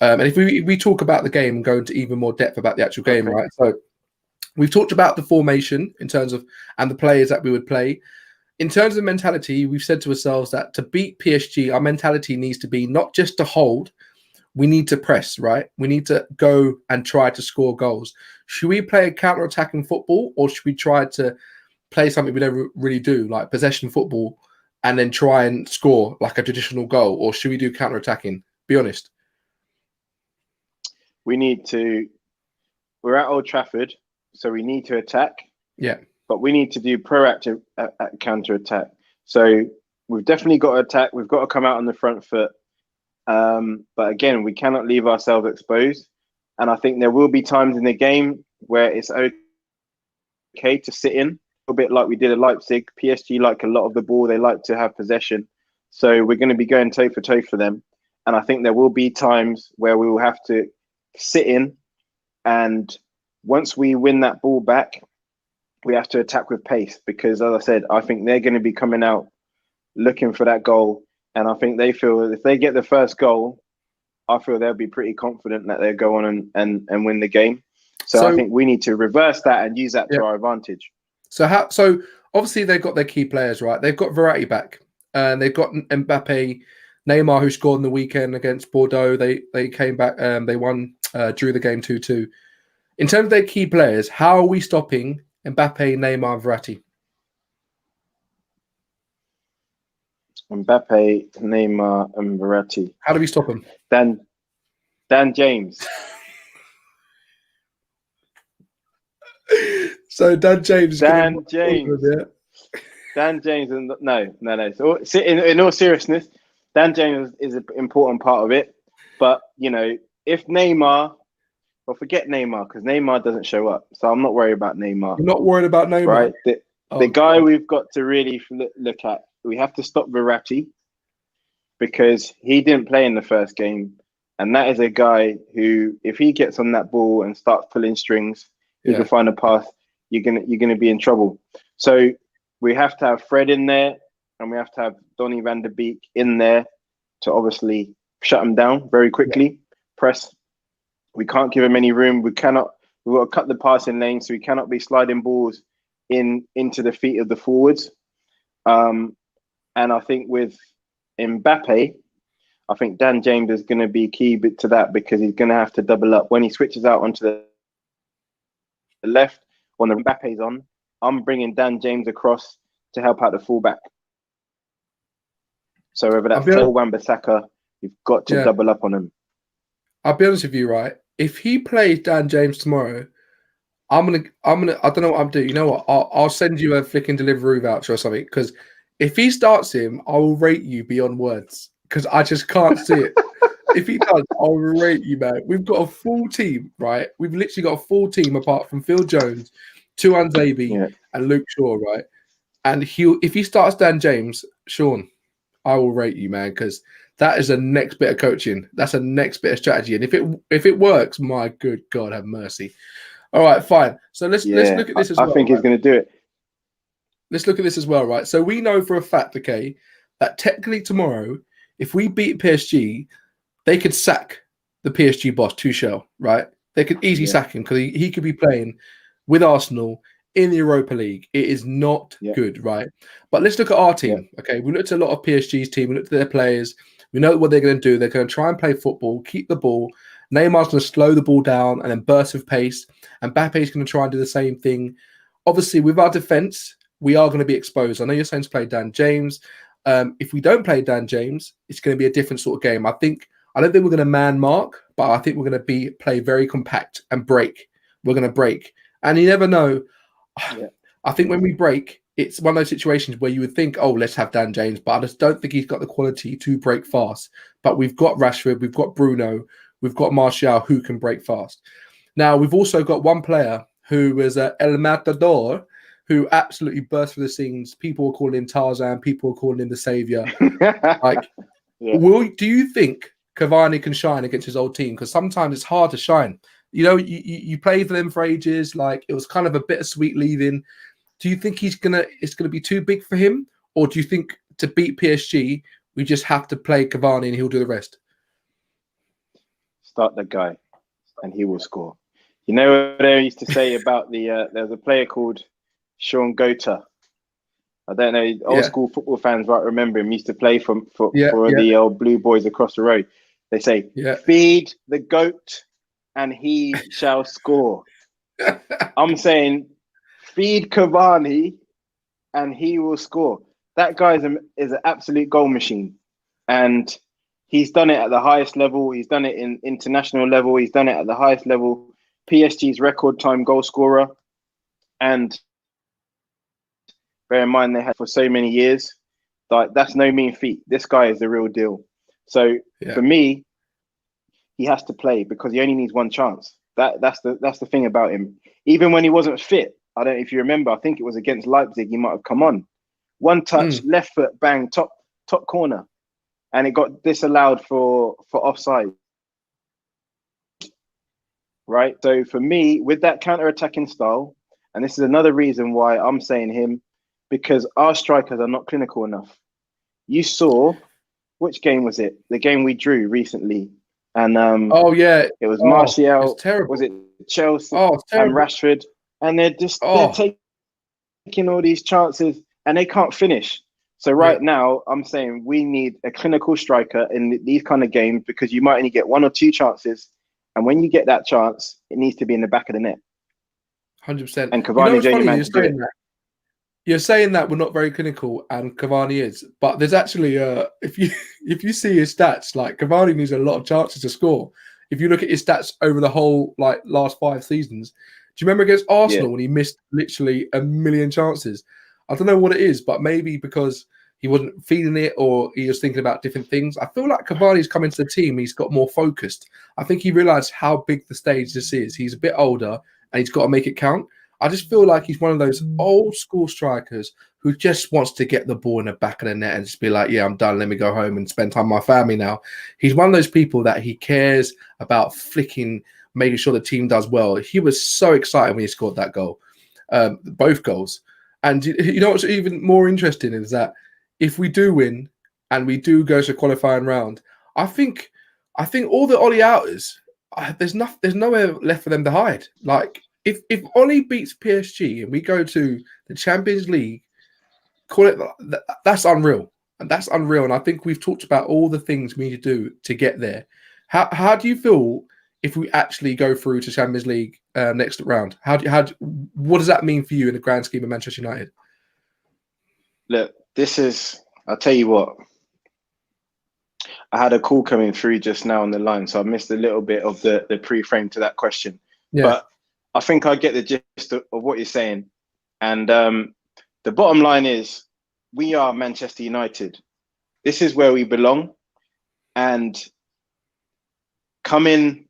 And if we talk about the game and go into even more depth about the actual game, right? So we've talked about the formation in terms of and the players that we would play. In terms of mentality, we've said to ourselves that to beat PSG, our mentality needs to be not just to hold, we need to press, right? We need to go and try to score goals. Should we play a counter-attacking football, or should we try to play something we don't really do, like possession football, and then try and score like a traditional goal? Or should we do counter-attacking? Be honest. We're at Old Trafford, so we need to attack. Yeah. But we need to do proactive counter-attack. So we've definitely got to attack. We've got to come out on the front foot. But again, we cannot leave ourselves exposed. And I think there will be times in the game where it's okay to sit in, a bit like we did at Leipzig. PSG like a lot of the ball. They like to have possession. So we're going to be going toe for toe for them. And I think there will be times where we will have to sit in. And once we win that ball back, we have to attack with pace, because, as I said, I think they're going to be coming out looking for that goal. And I think they feel if they get the first goal, I feel they'll be pretty confident that they'll go on and win the game. So I think we need to reverse that and use that to our advantage. So obviously they've got their key players, right? They've got Verratti back, and they've got Mbappe, Neymar, who scored on the weekend against Bordeaux. They came back, they won, drew the game 2-2. In terms of their key players, how are we stopping Mbappe, Neymar, Verratti? Mbappe, Neymar, and Verratti. How do we stop them? Dan James. So Dan James. Dan James. And no. So in all seriousness, Dan James is an important part of it. But if Neymar, well, forget Neymar, because Neymar doesn't show up. So I'm not worried about Neymar. You're not worried about Neymar, right? The guy we've got to really look at. We have to stop Verratti, because he didn't play in the first game, and that is a guy who, if he gets on that ball and starts pulling strings, he can find a pass. You're gonna be in trouble. So we have to have Fred in there, and we have to have Donny van der Beek in there to obviously shut him down very quickly. Press. We can't give him any room. We've got to cut the passing lane, so we cannot be sliding balls into the feet of the forwards. And I think with Mbappe, I think Dan James is going to be key to that, because he's going to have to double up. When he switches out onto the left, when the Mbappe's on, I'm bringing Dan James across to help out the fullback. So whether that's Wan-Bissaka, you've got to double up on him. I'll be honest with you, right? If he plays Dan James tomorrow, I don't know what I'm doing. You know what? I'll send you a flick and delivery voucher or something, because if he starts him, I will rate you beyond words, because I just can't see it. If he does, I'll rate you, man. We've got a full team, right? We've literally got a full team apart from Phil Jones, Tuanzebe, and Luke Shaw, right? And if he starts Dan James, Sean, I will rate you, man, because that is a next bit of coaching. That's a next bit of strategy. And if it works, my good God, have mercy. All right, fine. So let's look at this as well. I think he's going to do it. Let's look at this as well, right? So we know for a fact, okay, that technically tomorrow, if we beat PSG, they could sack the PSG boss, Tuchel, right? They could easily sack him, because he could be playing with Arsenal in the Europa League. It is not good, right? But let's look at our team, okay? We looked at a lot of PSG's team. We looked at their players. We know what they're going to do. They're going to try and play football, keep the ball. Neymar's going to slow the ball down and then burst with pace. And Mbappe's going to try and do the same thing. Obviously, with our defence, we are going to be exposed. I know you're saying to play Dan James. If we don't play Dan James, it's going to be a different sort of game. I don't think we're going to man mark, but I think we're going to play very compact and break. We're going to break. And you never know. I think when we break, it's one of those situations where you would think, oh, let's have Dan James, but I just don't think he's got the quality to break fast. But we've got Rashford, we've got Bruno, we've got Martial, who can break fast. Now, we've also got one player who is El Matador, who absolutely burst through the scenes. People were calling him Tarzan, people were calling him the savior. Do you think Cavani can shine against his old team? Because sometimes it's hard to shine. You played for them for ages. Like, it was kind of a bittersweet leaving. Do you think it's gonna be too big for him, or do you think to beat PSG we just have to play Cavani and he'll do the rest? Start the guy, and he will score. You know what they used to say about there's a player called Sean Gota. I don't know, old school football fans might remember him. He used to play for the old Blue Boys across the road. They say, feed the goat and he shall score. I'm saying, feed Cavani and he will score. That guy is an absolute goal machine. And he's done it at the highest level. He's done it in international level. He's done it at the highest level. PSG's record time goal scorer. And bear in mind, they had for so many years. Like, that's no mean feat. This guy is the real deal. So for me, he has to play because he only needs one chance. That's the thing about him. Even when he wasn't fit, I don't know if you remember, I think it was against Leipzig, he might have come on. One touch, left foot, bang, top corner. And it got disallowed for offside. Right? So for me, with that counter-attacking style, and this is another reason why I'm saying him, because our strikers are not clinical enough. You saw, which game was it? The game we drew recently. And it was Martial. Was it Chelsea and Rashford? And they're taking all these chances and they can't finish. So now, I'm saying we need a clinical striker in these kind of games because you might only get one or two chances. And when you get that chance, it needs to be in the back of the net. 100%. And Cavani's only man to do it. You're saying that we're not very clinical, and Cavani is. But there's actually, if you see his stats, like Cavani needs a lot of chances to score. If you look at his stats over the whole last 5 seasons, do you remember against Arsenal when he missed literally a million chances? I don't know what it is, but maybe because he wasn't feeling it or he was thinking about different things. I feel like Cavani's come into the team. He's got more focused. I think he realised how big the stage this is. He's a bit older and he's got to make it count. I just feel like he's one of those old school strikers who just wants to get the ball in the back of the net and just be like, yeah, I'm done. Let me go home and spend time with my family now. He's one of those people that he cares about flicking, making sure the team does well. He was so excited when he scored that goal, both goals. And you know what's even more interesting is that if we do win and we do go to qualifying round, I think all the Ollie outers, there's nowhere left for them to hide. Like, if Ollie beats PSG and we go to the Champions League, that's unreal. And that's unreal. And I think we've talked about all the things we need to do to get there. How do you feel if we actually go through to Champions League next round? What does that mean for you in the grand scheme of Manchester United? Look, I'll tell you what. I had a call coming through just now on the line, so I missed a little bit of the pre-frame to that question. Yeah. But I think I get the gist of what you're saying. And the bottom line is we are Manchester United. This is where we belong. And coming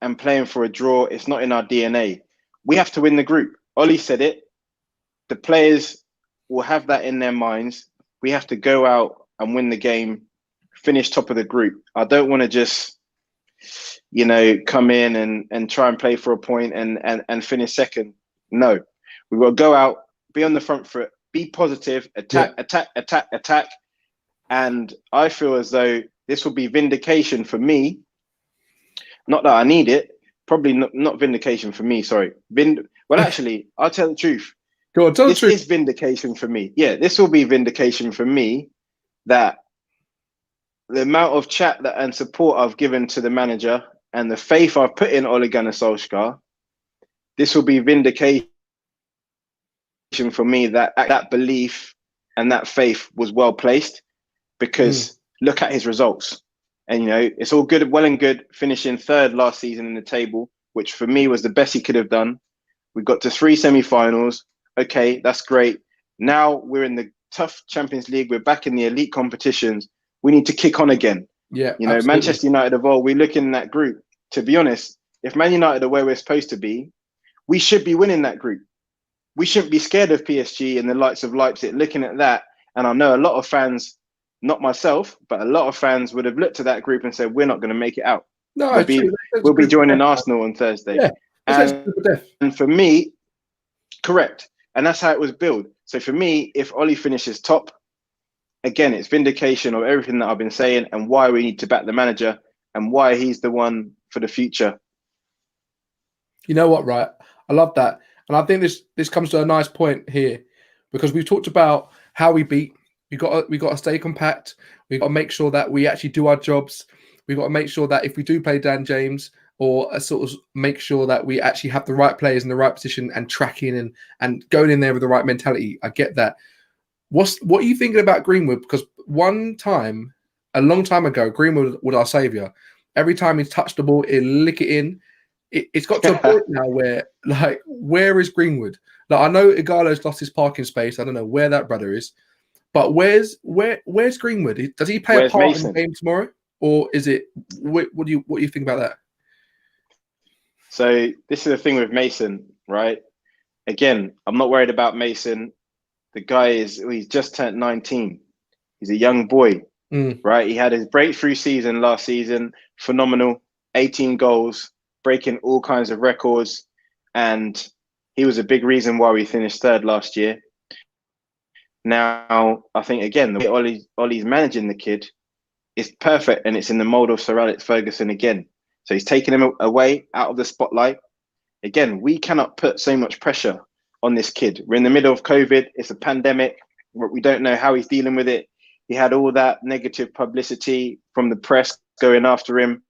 and playing for a draw, it's not in our DNA. We have to win the group. Ollie said it. The players will have that in their minds. We have to go out and win the game, finish top of the group. I don't want to just come in and try and play for a point and finish second. No, we will go out, be on the front foot, be positive, attack. And I feel as though this will be vindication for me. Not that I need it, probably not vindication for me, sorry. Well, actually, I'll tell the truth. Go on, tell the truth. This is vindication for me. Yeah, this will be vindication for me that the amount of chat and support I've given to the manager and the faith I've put in Ole Gunnar Solskjaer, this will be vindication for me that belief and that faith was well placed because look at his results. And, it's all well and good finishing third last season in the table, which for me was the best he could have done. We got to 3 semi-finals. Okay, that's great. Now we're in the tough Champions League. We're back in the elite competitions. We need to kick on again. Yeah, absolutely. Manchester United of old, we're looking in that group. To be honest, if Man United are where we're supposed to be, we should be winning that group. We shouldn't be scared of PSG and the likes of Leipzig looking at that. And I know a lot of fans, not myself, but a lot of fans would have looked at that group and said, we're not going to make it out. No, we'll be joining Arsenal on Thursday. Yeah, and for me, correct. And that's how it was built. So for me, if Ollie finishes top, again, it's vindication of everything that I've been saying and why we need to back the manager and why he's the one for the future. You know what, right? I love that. And I think this comes to a nice point here, because we've talked about how we beat. We got to stay compact. We've got to make sure that we actually do our jobs. We've got to make sure that if we do play Dan James, or sort of make sure that we actually have the right players in the right position and tracking and going in there with the right mentality. I get that. What are you thinking about Greenwood? Because one time, a long time ago, Greenwood was our saviour. Every time he touched the ball, he'd lick it in. It's got to a point now where, like, where is Greenwood? Like, I know Igalo's lost his parking space. I don't know where that brother is, but where's Greenwood? Does he play Where's a part Mason? in the game tomorrow, or is it? What do you think about that? So this is the thing with Mason, right? Again, I'm not worried about Mason. The guy he's just turned 19. He's a young boy, right? He had his breakthrough season last season, phenomenal, 18 goals, breaking all kinds of records. And he was a big reason why we finished third last year. Now, I think, again, the way Ollie's managing the kid is perfect, and it's in the mold of Sir Alex Ferguson again. So he's taking him away out of the spotlight. Again, we cannot put so much pressure on this kid. We're in the middle of COVID. It's a pandemic. We don't know how he's dealing with it. He had all that negative publicity from the press going after him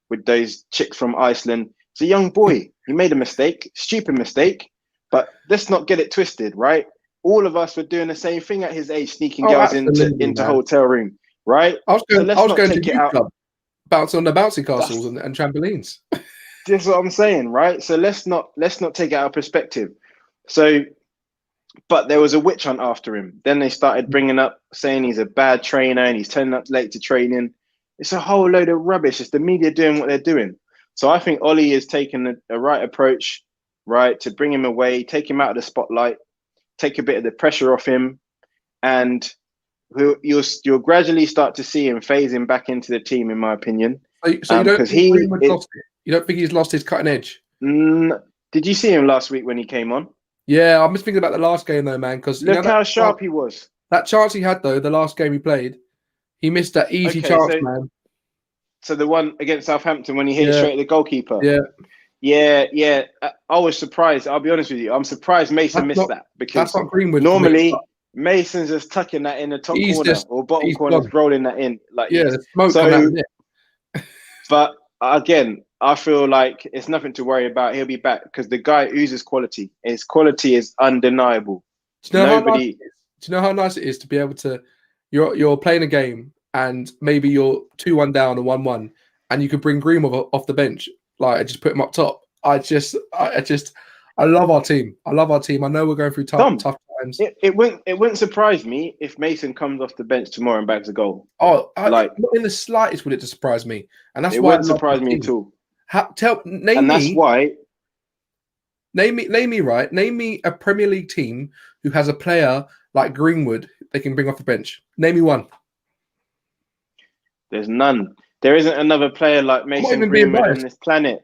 with those chicks from Iceland. It's a young boy. He made a mistake, stupid mistake, but let's not get it twisted, right? All of us were doing the same thing at his age, sneaking girls into hotel room, right? I was going to youth club, bounce on the bouncy castles and trampolines. This is what I'm saying, right? So let's not take it out of perspective. So, but there was a witch hunt after him. Then they started bringing up saying he's a bad trainer and he's turning up late to training. It's a whole load of rubbish. It's the media doing what they're doing. So I think Ollie is taking a right approach, right, to bring him away, take him out of the spotlight, take a bit of the pressure off him, and you'll gradually start to see him phasing back into the team, in my opinion. So you don't think Greenwood lost it? You don't think he's lost his cutting edge? Did you see him last week when he came on? Yeah, I'm just thinking about the last game though, man. Because look how sharp he was. That chance he had though, the last game he played, he missed that easy chance, man. So the one against Southampton when he hit straight at the goalkeeper. Yeah. I was surprised. I'll be honest with you. I'm surprised Mason missed that, because that's not Greenwood. Normally Mason's just tucking that in the top corner or bottom corner, rolling that in. Like, the smoke coming out of it. But again, I feel like it's nothing to worry about. He'll be back because the guy oozes quality. His quality is undeniable. Do you know how nice it is to be able to? You're playing a game and maybe you're 2-1 down or 1-1, and you could bring Greenwood off the bench, like just put him up top. I love our team. I love our team. I know we're going through tough times. It wouldn't surprise me if Mason comes off the bench tomorrow and bags a goal. Oh, not in the slightest would it surprise me, and that's why it wouldn't surprise me at all. Name me a Premier League team who has a player like Greenwood they can bring off the bench. Name me one. There's none. There isn't another player like Mason Greenwood on this planet,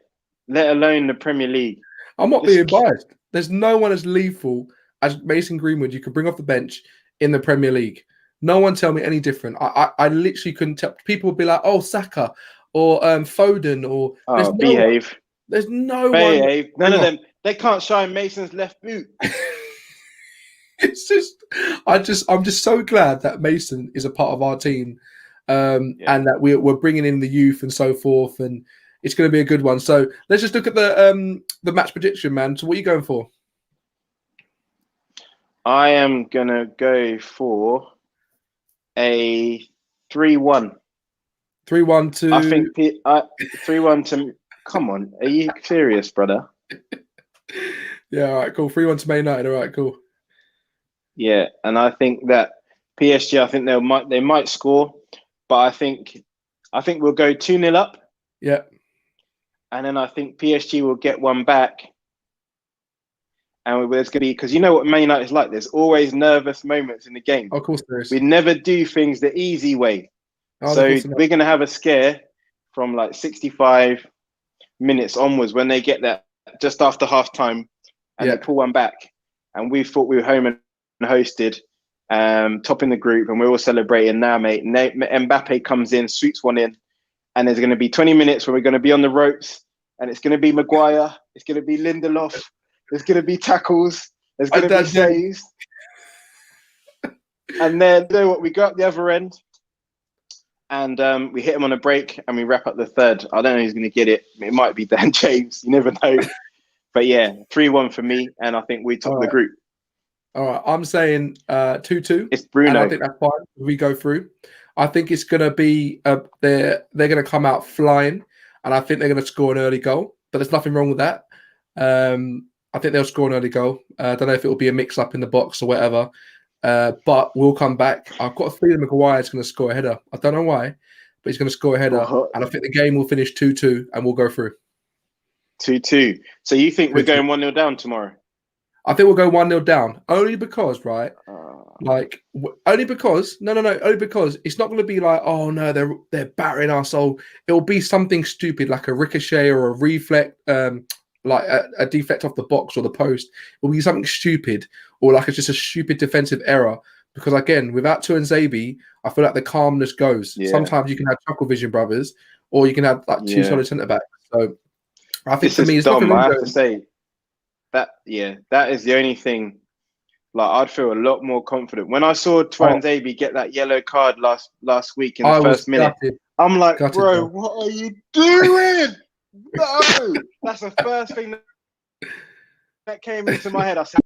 let alone the Premier League. I'm not being biased. There's no one as lethal as Mason Greenwood you could bring off the bench in the Premier League. No one tell me any different. I literally couldn't tell. People would be like, oh, Saka or Foden or behave. There's no behave. None of them. They can't shine Mason's left boot. It's just, I'm just so glad that Mason is a part of our team, and that we're bringing in the youth and so forth, and it's going to be a good one. So let's just look at the match prediction, man. So what are you going for? I am gonna go for a 3-1. 3-1 to. I think 3-1 to. Come on, are you serious, brother? Yeah, all right, cool. 3-1 to Man United. All right, cool. Yeah, and I think that PSG, I think they might score, but I think we'll go 2-0 up. Yeah. And then I think PSG will get one back. And there's going to be, because you know what Man United is like, there's always nervous moments in the game. Of course there is. We never do things the easy way. So we're going to have a scare from like 65 minutes onwards when they get that just after half time and they pull one back. And we thought we were home and hosted, topping the group, and we're all celebrating now, mate. Mbappe comes in, sweeps one in, and there's going to be 20 minutes where we're going to be on the ropes, and it's going to be Maguire, it's going to be Lindelof, there's going to be tackles, there's going to be saves. And then, you know what, we go up the other end, and we hit him on a break, and we wrap up the third. I don't know who's going to get it. It might be Dan James. You never know. But yeah, 3-1 for me, and I think we top the group. All right, I'm saying 2-2. It's Bruno. And I think that's fine if we go through. I think it's going to be they're going to come out flying, and I think they're going to score an early goal. But there's nothing wrong with that. I think they'll score an early goal. I don't know if it will be a mix-up in the box or whatever. But we'll come back. I've got a feeling Maguire is going to score a header. I don't know why, but he's going to score a header. And I think the game will finish 2-2, and we'll go through. 2-2. So you think we're going 1-0 down tomorrow? I think we'll go 1-0 down. Only because, right? Only because it's not going to be like, oh no, they're battering us. Oh, it'll be something stupid like a ricochet or a reflect, like a deflect off the box or the post. It'll be something stupid, or like it's just a stupid defensive error. Because again, without Tuanzebe, I feel like the calmness goes. Yeah. Sometimes you can have chuckle vision brothers, or you can have like two solid centre backs. So I think for me, it's dumb. I have to say that that is the only thing. Like, I'd feel a lot more confident when I saw Tuanzebe get that yellow card last week in the first minute. I'm like, bro, what are you doing? No, that's the first thing that came into my head. I said,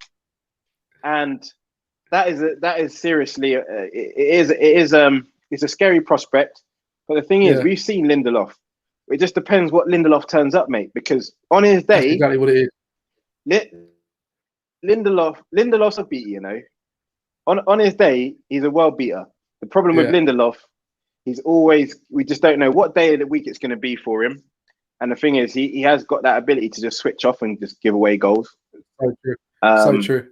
and that is seriously, it's a scary prospect. But the thing is, we've seen Lindelof. It just depends what Lindelof turns up, mate. Because on his day, that's exactly what it is. Lindelof's a beater, you know. On his day, he's a world beater. The problem with Lindelof, we just don't know what day of the week it's going to be for him. And the thing is, he has got that ability to just switch off and just give away goals. So true. So true.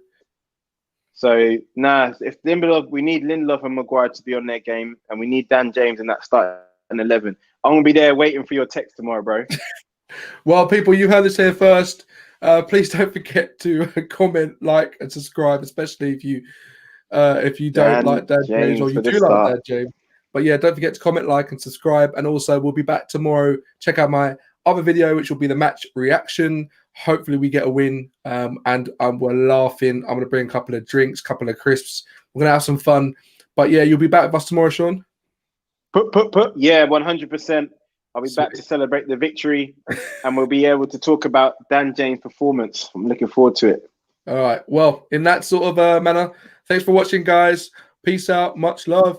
So if Lindelof, we need Lindelof and Maguire to be on their game, and we need Dan James in that starting 11. I'm gonna be there waiting for your text tomorrow, bro. Well, people, you heard this here first. Please don't forget to comment, like, and subscribe, especially if you don't like Dan James or you do like Dan James. But yeah, don't forget to comment, like, and subscribe. And also, we'll be back tomorrow. Check out my other video, which will be the match reaction. Hopefully, we get a win. And we're laughing. I'm going to bring a couple of drinks, couple of crisps. We're going to have some fun. But yeah, you'll be back with us tomorrow, Sean? Yeah, 100%. I'll be back to celebrate the victory. And we'll be able to talk about Dan James' performance. I'm looking forward to it. All right. Well, in that sort of manner, thanks for watching, guys. Peace out. Much love.